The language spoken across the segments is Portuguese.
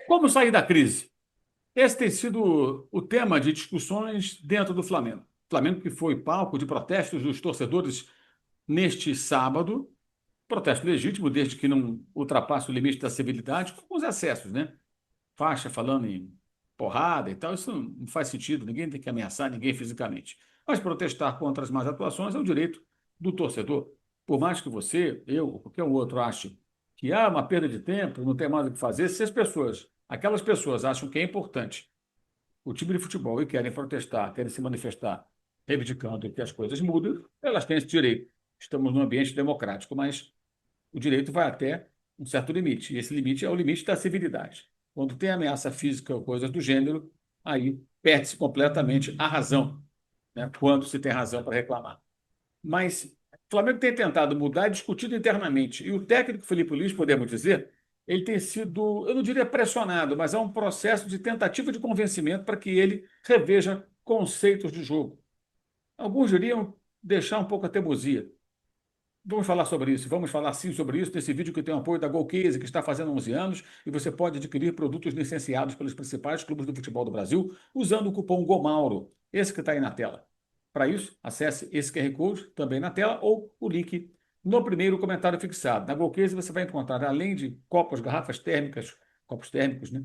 Como sair da crise? Esse tem sido o tema de discussões dentro do Flamengo. Flamengo que foi palco de protestos dos torcedores neste sábado, protesto legítimo, desde que não ultrapasse o limite da civilidade, com os excessos, né? Faixa falando em porrada e tal, isso não faz sentido, ninguém tem que ameaçar ninguém fisicamente. Mas protestar contra as más atuações é o direito do torcedor. Por mais que você, eu ou qualquer outro ache que há uma perda de tempo, não tem mais o que fazer, se as pessoas, aquelas pessoas acham que é importante o time de futebol e querem protestar, querem se manifestar, reivindicando que as coisas mudem, elas têm esse direito. Estamos num ambiente democrático, mas o direito vai até um certo limite, e esse limite é o limite da civilidade. Quando tem ameaça física ou coisas do gênero, aí perde-se completamente a razão, né? Quando se tem razão para reclamar. Mas o Flamengo tem tentado mudar e discutido internamente. E o técnico Felipe Luiz, podemos dizer, ele tem sido, eu não diria pressionado, mas há um processo de tentativa de convencimento para que ele reveja conceitos de jogo. Alguns diriam deixar um pouco a teimosia. Vamos falar sobre isso, vamos falar sim sobre isso nesse vídeo que tem o apoio da Golcase, que está fazendo 11 anos, e você pode adquirir produtos licenciados pelos principais clubes do futebol do Brasil usando o cupom GOMAURO, esse que está aí na tela. Para isso, acesse esse QR Code também na tela ou o link no primeiro comentário fixado. Na Golcase você vai encontrar, além de copos, garrafas térmicas, copos térmicos, né?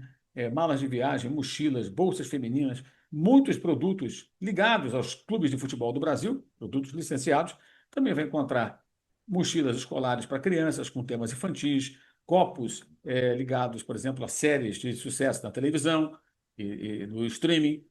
Malas de viagem, mochilas, bolsas femininas, muitos produtos ligados aos clubes de futebol do Brasil, produtos licenciados. Também vai encontrar mochilas escolares para crianças com temas infantis, copos ligados, por exemplo, a séries de sucesso na televisão e no streaming,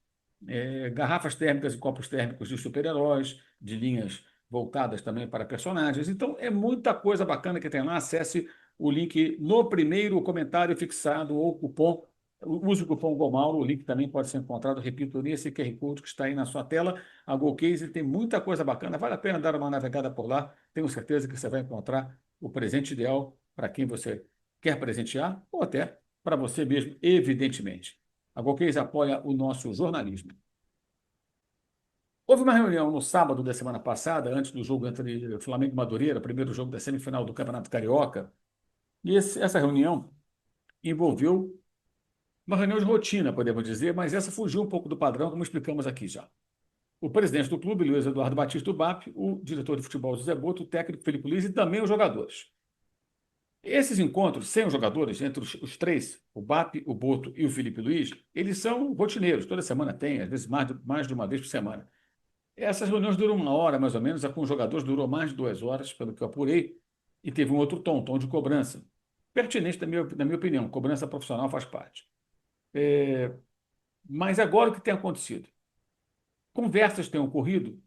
garrafas térmicas e copos térmicos de super-heróis, de linhas voltadas também para personagens. Então, é muita coisa bacana que tem lá. Acesse o link no primeiro comentário fixado ou cupom. Use o cupom GOMAURO, o link também pode ser encontrado, repito, nesse QR Code que está aí na sua tela. A GoCase tem muita coisa bacana, vale a pena dar uma navegada por lá. Tenho certeza que você vai encontrar o presente ideal para quem você quer presentear ou até para você mesmo, evidentemente. A GoCase apoia o nosso jornalismo. Houve uma reunião no sábado da semana passada, antes do jogo entre Flamengo e Madureira, primeiro jogo da semifinal do Campeonato Carioca, e essa reunião envolveu uma reunião de rotina, podemos dizer, mas essa fugiu um pouco do padrão, como explicamos aqui já. O presidente do clube, Luiz Eduardo Batista do BAP, o diretor de futebol, José Boto, o técnico Felipe Luiz e também os jogadores. Esses encontros sem os jogadores, entre os três, o BAP, o Boto e o Felipe Luiz, eles são rotineiros, toda semana tem, às vezes mais de uma vez por semana. Essas reuniões duram uma hora, mais ou menos, a com os jogadores durou mais de 2 horas, pelo que eu apurei, e teve um outro tom de cobrança. Pertinente, na minha opinião, cobrança profissional faz parte. Mas agora o que tem acontecido? Conversas têm ocorrido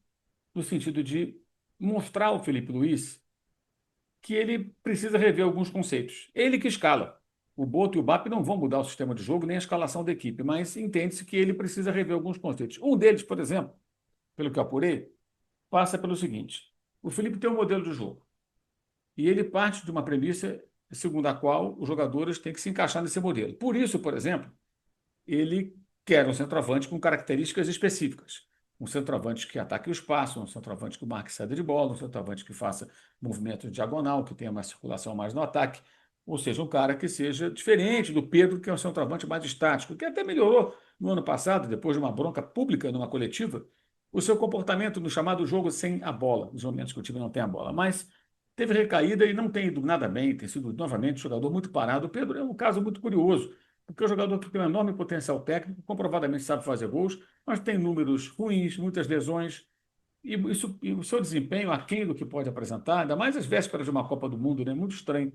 no sentido de mostrar ao Felipe Luiz que ele precisa rever alguns conceitos. Ele que escala. O Boto e o BAP não vão mudar o sistema de jogo nem a escalação da equipe, mas entende-se que ele precisa rever alguns conceitos. Um deles, por exemplo, pelo que eu apurei, passa pelo seguinte: o Felipe tem um modelo de jogo e ele parte de uma premissa segundo a qual os jogadores têm que se encaixar nesse modelo. Por isso, por exemplo, ele quer um centroavante com características específicas. Um centroavante que ataque o espaço, um centroavante que marque saída de bola, um centroavante que faça movimento diagonal, que tenha uma circulação mais no ataque. Ou seja, um cara que seja diferente do Pedro, que é um centroavante mais estático, que até melhorou no ano passado, depois de uma bronca pública numa coletiva, o seu comportamento no chamado jogo sem a bola, nos momentos que o time não tem a bola. Mas teve recaída e não tem ido nada bem, tem sido novamente um jogador muito parado. O Pedro é um caso muito curioso, porque é um jogador que tem um enorme potencial técnico, comprovadamente sabe fazer gols, mas tem números ruins, muitas lesões, e o seu desempenho aquém do que pode apresentar, ainda mais às vésperas de uma Copa do Mundo, né? Muito estranho,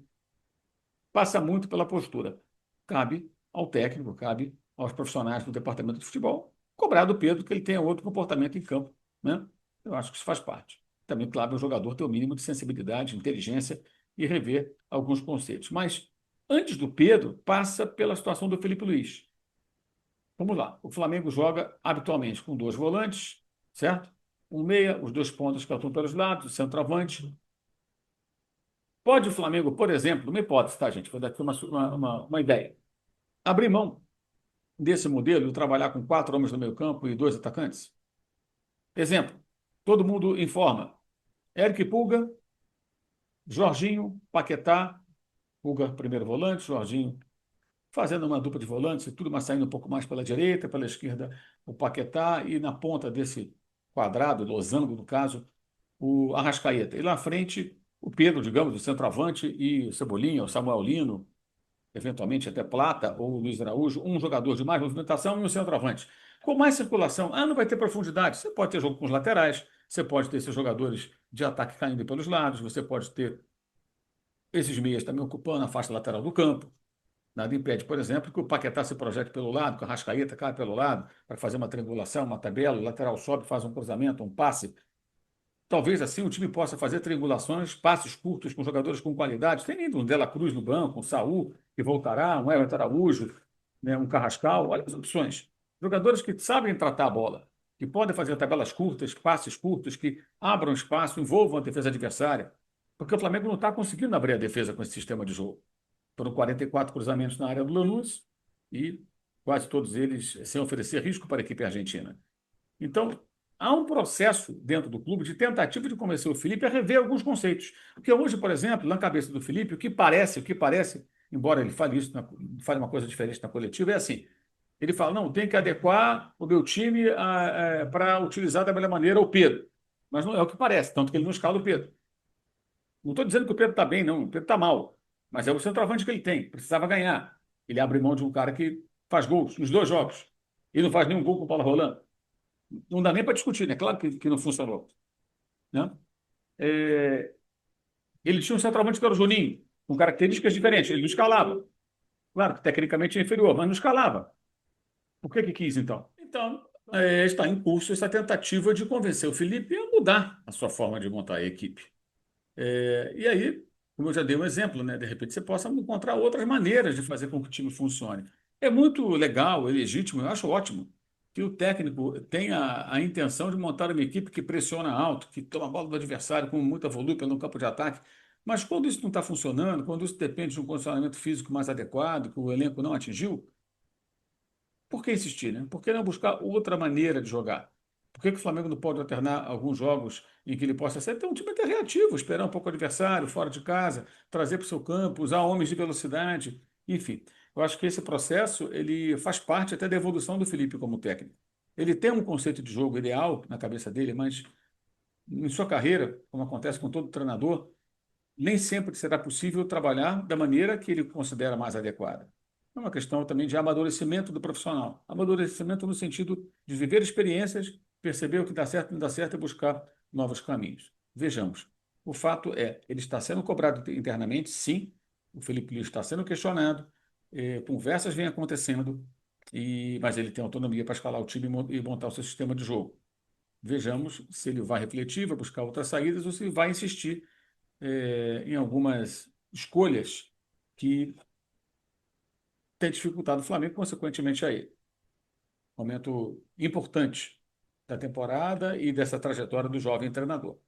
passa muito pela postura. Cabe ao técnico, cabe aos profissionais do departamento de futebol, cobrar do Pedro que ele tenha outro comportamento em campo, né? Eu acho que isso faz parte. Também, claro, o jogador ter o mínimo de sensibilidade, inteligência e rever alguns conceitos. Mas, antes do Pedro, passa pela situação do Felipe Luiz. Vamos lá. O Flamengo joga habitualmente com dois volantes, certo? Um meia, os dois pontas que atuam pelos lados, o centroavante. Pode o Flamengo, por exemplo, uma hipótese, tá, gente? Vou dar aqui uma ideia. Abrir mão desse modelo e trabalhar com 4 homens no meio campo e 2 atacantes? Exemplo, todo mundo informa. Eric Pulga, Jorginho, Paquetá, Pulga primeiro volante, Jorginho fazendo uma dupla de volantes e tudo, mas saindo um pouco mais pela direita, pela esquerda, o Paquetá, e na ponta desse quadrado, losango, no caso, o Arrascaeta. E lá à frente, o Pedro, digamos, o centroavante, e o Cebolinha, o Samuel Lino, eventualmente até Plata ou Luiz Araújo, um jogador de mais movimentação e um centroavante. Com mais circulação, não vai ter profundidade. Você pode ter jogo com os laterais, você pode ter esses jogadores de ataque caindo pelos lados, você pode ter esses meias também ocupando a faixa lateral do campo. Nada impede, por exemplo, que o Paquetá se projete pelo lado, que o Arrascaeta caia pelo lado, para fazer uma triangulação, uma tabela, o lateral sobe, faz um cruzamento, um passe. Talvez assim o time possa fazer triangulações, passes curtos com jogadores com qualidade. Tem ainda um Dela Cruz no banco, um Saul, que voltará, um Everton Araújo, né, um Carrascal. Olha as opções. Jogadores que sabem tratar a bola, que podem fazer tabelas curtas, passes curtos, que abram espaço, envolvam a defesa adversária. Porque o Flamengo não está conseguindo abrir a defesa com esse sistema de jogo. Foram 44 cruzamentos na área do Lanús e quase todos eles sem oferecer risco para a equipe argentina. Então, há um processo dentro do clube de tentativa de convencer o Felipe a rever alguns conceitos. Porque hoje, por exemplo, na cabeça do Felipe, o que parece, embora ele fale isso, fale uma coisa diferente na coletiva, é assim: ele fala, não, tem que adequar o meu time para utilizar da melhor maneira o Pedro. Mas não é o que parece, tanto que ele não escala o Pedro. Não estou dizendo que o Pedro está bem, não. O Pedro está mal. Mas é o centroavante que ele tem. Precisava ganhar. Ele abre mão de um cara que faz gols nos dois jogos e não faz nenhum gol com bola rolando. Não dá nem para discutir, né? Claro que não funcionou. Né? É, ele tinha um centroavante que era o Juninho, com características diferentes. Ele não escalava. Claro que tecnicamente é inferior, mas não escalava. Por que que quis, então? Então, está em curso essa tentativa de convencer o Felipe a mudar a sua forma de montar a equipe. E aí, como eu já dei um exemplo, né, de repente você possa encontrar outras maneiras de fazer com que o time funcione. É muito legal, é legítimo, eu acho ótimo que o técnico tenha a intenção de montar uma equipe que pressiona alto, que toma a bola do adversário com muita volúpia no campo de ataque. Mas quando isso não está funcionando, quando isso depende de um condicionamento físico mais adequado, que o elenco não atingiu, por que insistir, né? Por que não buscar outra maneira de jogar? Por que que o Flamengo não pode alternar alguns jogos em que ele possa ser ter um time até reativo, esperar um pouco o adversário, fora de casa, trazer para o seu campo, usar homens de velocidade, enfim. Eu acho que esse processo ele faz parte até da evolução do Felipe como técnico. Ele tem um conceito de jogo ideal na cabeça dele, mas em sua carreira, como acontece com todo treinador, nem sempre será possível trabalhar da maneira que ele considera mais adequada. É uma questão também de amadurecimento do profissional. Amadurecimento no sentido de viver experiências, perceber o que dá certo e não dá certo e buscar novos caminhos. Vejamos. O fato é, ele está sendo cobrado internamente, sim. O Felipe Luiz está sendo questionado, conversas vêm acontecendo, mas ele tem autonomia para escalar o time e montar o seu sistema de jogo. Vejamos se ele vai refletir, vai buscar outras saídas ou se vai insistir em algumas escolhas que têm dificultado o Flamengo, consequentemente a ele. Momento importante da temporada e dessa trajetória do jovem treinador.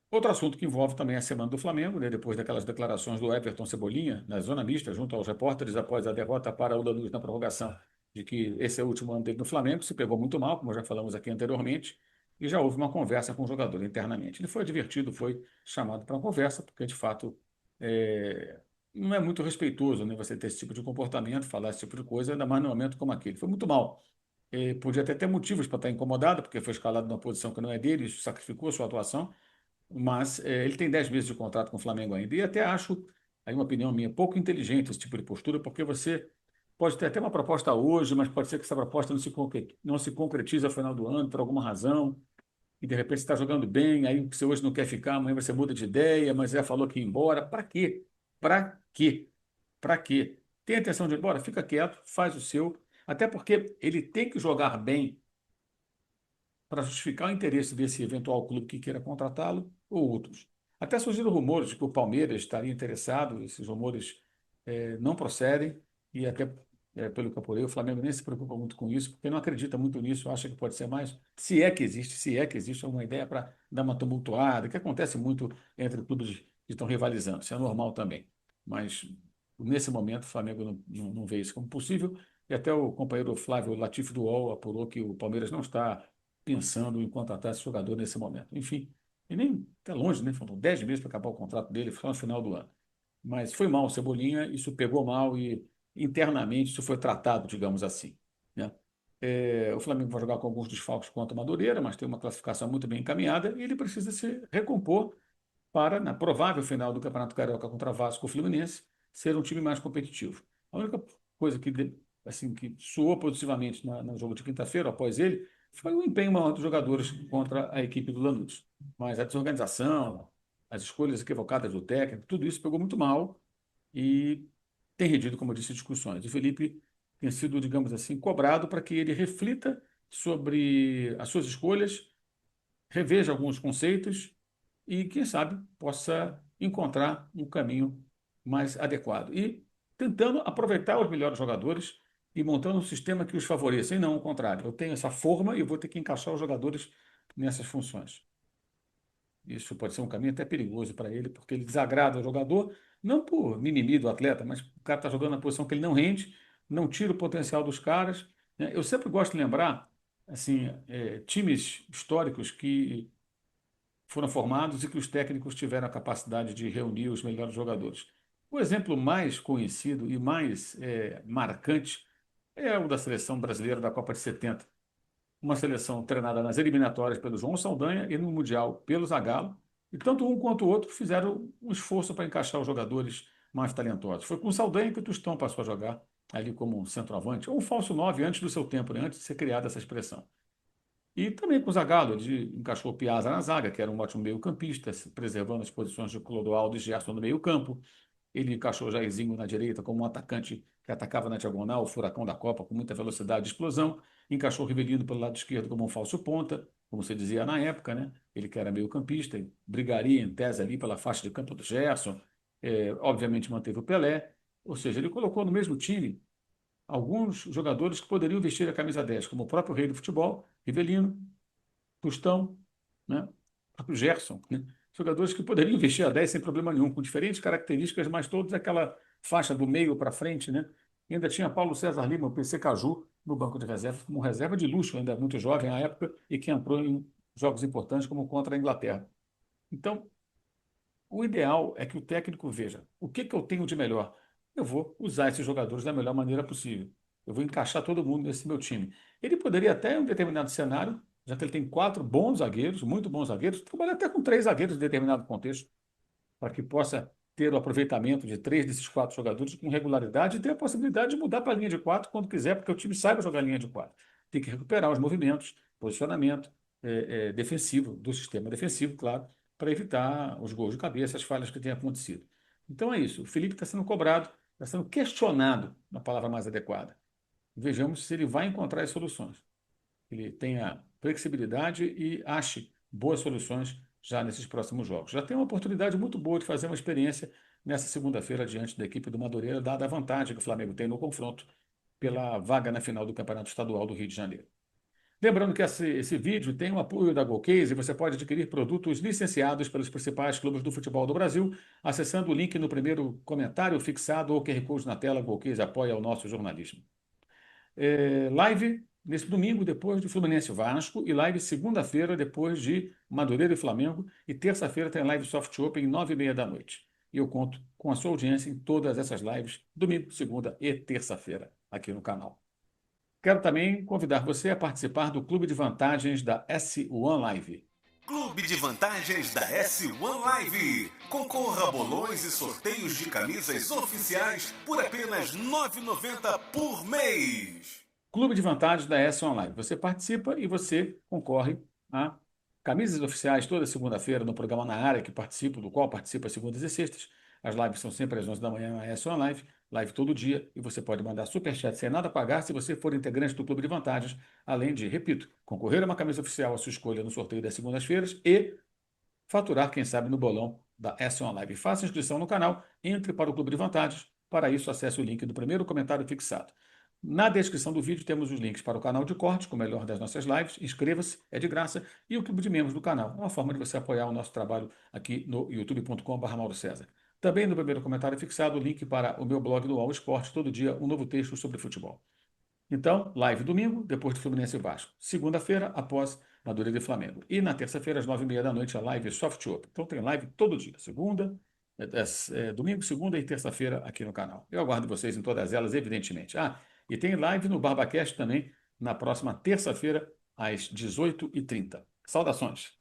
Outro assunto que envolve também a semana do Flamengo, né, depois daquelas declarações do Everton Cebolinha, na zona mista, junto aos repórteres, após a derrota para o Lanús na prorrogação, de que esse é o último ano dele no Flamengo, se pegou muito mal, como já falamos aqui anteriormente, e já houve uma conversa com o jogador internamente. Ele foi advertido, foi chamado para uma conversa, porque de fato é, não é muito respeitoso, né, você ter esse tipo de comportamento, falar esse tipo de coisa, ainda mais num momento como aquele. Foi muito mal. Podia até ter motivos para estar incomodado, porque foi escalado numa posição que não é dele, isso sacrificou a sua atuação, mas ele tem 10 meses de contrato com o Flamengo ainda. E até acho, aí uma opinião minha, pouco inteligente esse tipo de postura, porque você pode ter até uma proposta hoje, mas pode ser que essa proposta não se concretize ao final do ano por alguma razão, e de repente você está jogando bem, aí você hoje não quer ficar, amanhã você muda de ideia, mas já falou que ia embora. Para quê? Para quê? Para quê? Tem a intenção de ir embora? Fica quieto, faz o seu, até porque ele tem que jogar bem para justificar o interesse desse eventual clube que queira contratá-lo ou outros. Até surgiram rumores de que o Palmeiras estaria interessado, esses rumores não procedem, e até pelo que eu apurei, o Flamengo nem se preocupa muito com isso, porque não acredita muito nisso, acha que pode ser mais, se é que existe alguma ideia para dar uma tumultuada, que acontece muito entre clubes que estão rivalizando, isso é normal também. Mas nesse momento o Flamengo não vê isso como possível, e até o companheiro Flávio Latif do UOL apurou que o Palmeiras não está pensando em contratar esse jogador nesse momento. Enfim, e nem está longe, né? Faltam 10 meses para acabar o contrato dele, só no final do ano. Mas foi mal o Cebolinha, isso pegou mal e internamente isso foi tratado, digamos assim, né? O Flamengo vai jogar com alguns desfalques contra o Madureira, mas tem uma classificação muito bem encaminhada e ele precisa se recompor para, na provável final do Campeonato Carioca contra Vasco ou Fluminense, ser um time mais competitivo. A única coisa assim, que soou positivamente no jogo de quinta-feira, após ele, foi o empenho maior dos jogadores contra a equipe do Lanús. Mas a desorganização, as escolhas equivocadas do técnico, tudo isso pegou muito mal e tem rendido, como eu disse, discussões. O Felipe tem sido, digamos assim, cobrado para que ele reflita sobre as suas escolhas, reveja alguns conceitos e, quem sabe, possa encontrar um caminho mais adequado. E tentando aproveitar os melhores jogadores e montando um sistema que os favoreça, e não o contrário. Eu tenho essa forma e eu vou ter que encaixar os jogadores nessas funções. Isso pode ser um caminho até perigoso para ele, porque ele desagrada o jogador, não por mimimi do atleta, mas o cara está jogando na posição que ele não rende, não tira o potencial dos caras, né? Eu sempre gosto de lembrar assim, times históricos que foram formados e que os técnicos tiveram a capacidade de reunir os melhores jogadores. O exemplo mais conhecido e mais marcante é o da seleção brasileira da Copa de 70. Uma seleção treinada nas eliminatórias pelo João Saldanha e no Mundial pelo Zagallo. E tanto um quanto o outro fizeram um esforço para encaixar os jogadores mais talentosos. Foi com o Saldanha que o Tostão passou a jogar ali como um centroavante, ou um falso 9 antes do seu tempo, né? Antes de ser criada essa expressão. E também com o Zagallo, ele encaixou o Piazza na zaga, que era um ótimo meio-campista, preservando as posições de Clodoaldo e Gerson no meio-campo. Ele encaixou o Jairzinho na direita como um atacante que atacava na diagonal, o furacão da Copa, com muita velocidade e explosão. Encaixou o Rivelino pelo lado esquerdo como um falso ponta, como se dizia na época, né? Ele que era meio-campista, brigaria em tese ali pela faixa de campo do Gerson. Obviamente manteve o Pelé. Ou seja, ele colocou no mesmo time alguns jogadores que poderiam vestir a camisa 10, como o próprio rei do futebol, Rivelino, Tostão, né? O próprio Gerson, né? Jogadores que poderiam vestir a 10 sem problema nenhum, com diferentes características, mas todos aquela faixa do meio para frente, né? E ainda tinha Paulo César Lima, o PC Caju, no banco de reserva, como reserva de luxo, ainda muito jovem na época, e que entrou em jogos importantes, como contra a Inglaterra. Então, o ideal é que o técnico veja o que eu tenho de melhor. Eu vou usar esses jogadores da melhor maneira possível. Eu vou encaixar todo mundo nesse meu time. Ele poderia até, em um determinado cenário, já que ele tem quatro bons zagueiros, muito bons zagueiros, trabalhar até com três zagueiros em determinado contexto, para que possa ter o aproveitamento de três desses quatro jogadores com regularidade e ter a possibilidade de mudar para a linha de quatro quando quiser, porque o time saiba jogar linha de quatro. Tem que recuperar os movimentos, posicionamento defensivo, do sistema defensivo, claro, para evitar os gols de cabeça, as falhas que têm acontecido. Então é isso. O Felipe está sendo cobrado, está sendo questionado, na palavra mais adequada. Vejamos se ele vai encontrar as soluções. Ele tenha flexibilidade e ache boas soluções já nesses próximos jogos. Já tem uma oportunidade muito boa de fazer uma experiência nessa segunda-feira diante da equipe do Madureira, dada a vantagem que o Flamengo tem no confronto pela vaga na final do Campeonato Estadual do Rio de Janeiro. Lembrando que esse vídeo tem o apoio da Golcase e você pode adquirir produtos licenciados pelos principais clubes do futebol do Brasil, acessando o link no primeiro comentário fixado ou QR Code na tela. Golcase apoia o nosso jornalismo. Live nesse domingo, depois de Fluminense e Vasco, e live segunda-feira, depois de Madureira e Flamengo, e terça-feira tem live Soft Open, 9h30 da noite. E eu conto com a sua audiência em todas essas lives, domingo, segunda e terça-feira, aqui no canal. Quero também convidar você a participar do Clube de Vantagens da S1 Live. Clube de Vantagens da S1 Live. Concorra a bolões e sorteios de camisas oficiais por apenas R$ 9,90 por mês. Clube de Vantagens da S1 Live. Você participa e você concorre a camisas oficiais toda segunda-feira no programa Na Área, do qual participa segundas e sextas. As lives são sempre às 11 da manhã na S1 Live, live todo dia, e você pode mandar superchat sem nada pagar se você for integrante do Clube de Vantagens, além de, repito, concorrer a uma camisa oficial à sua escolha no sorteio das segundas-feiras e faturar, quem sabe, no bolão da S1 Live. Faça inscrição no canal, entre para o Clube de Vantagens. Para isso, acesse o link do primeiro comentário fixado. Na descrição do vídeo temos os links para o canal de cortes, com o melhor das nossas lives. Inscreva-se, é de graça. E o clube de membros do canal. É uma forma de você apoiar o nosso trabalho aqui no youtube.com.br Mauro César. Também no primeiro comentário fixado o link para o meu blog do All Esporte. Todo dia um novo texto sobre futebol. Então, live domingo, depois do Fluminense e Vasco. Segunda-feira, após Madureira e Flamengo. E na terça-feira, às 9h30 da noite, a live Soft Open. Então tem live todo dia. Segunda, Domingo, segunda e terça-feira aqui no canal. Eu aguardo vocês em todas elas, evidentemente. E tem live no BarbaCast também na próxima terça-feira, às 18h30. Saudações!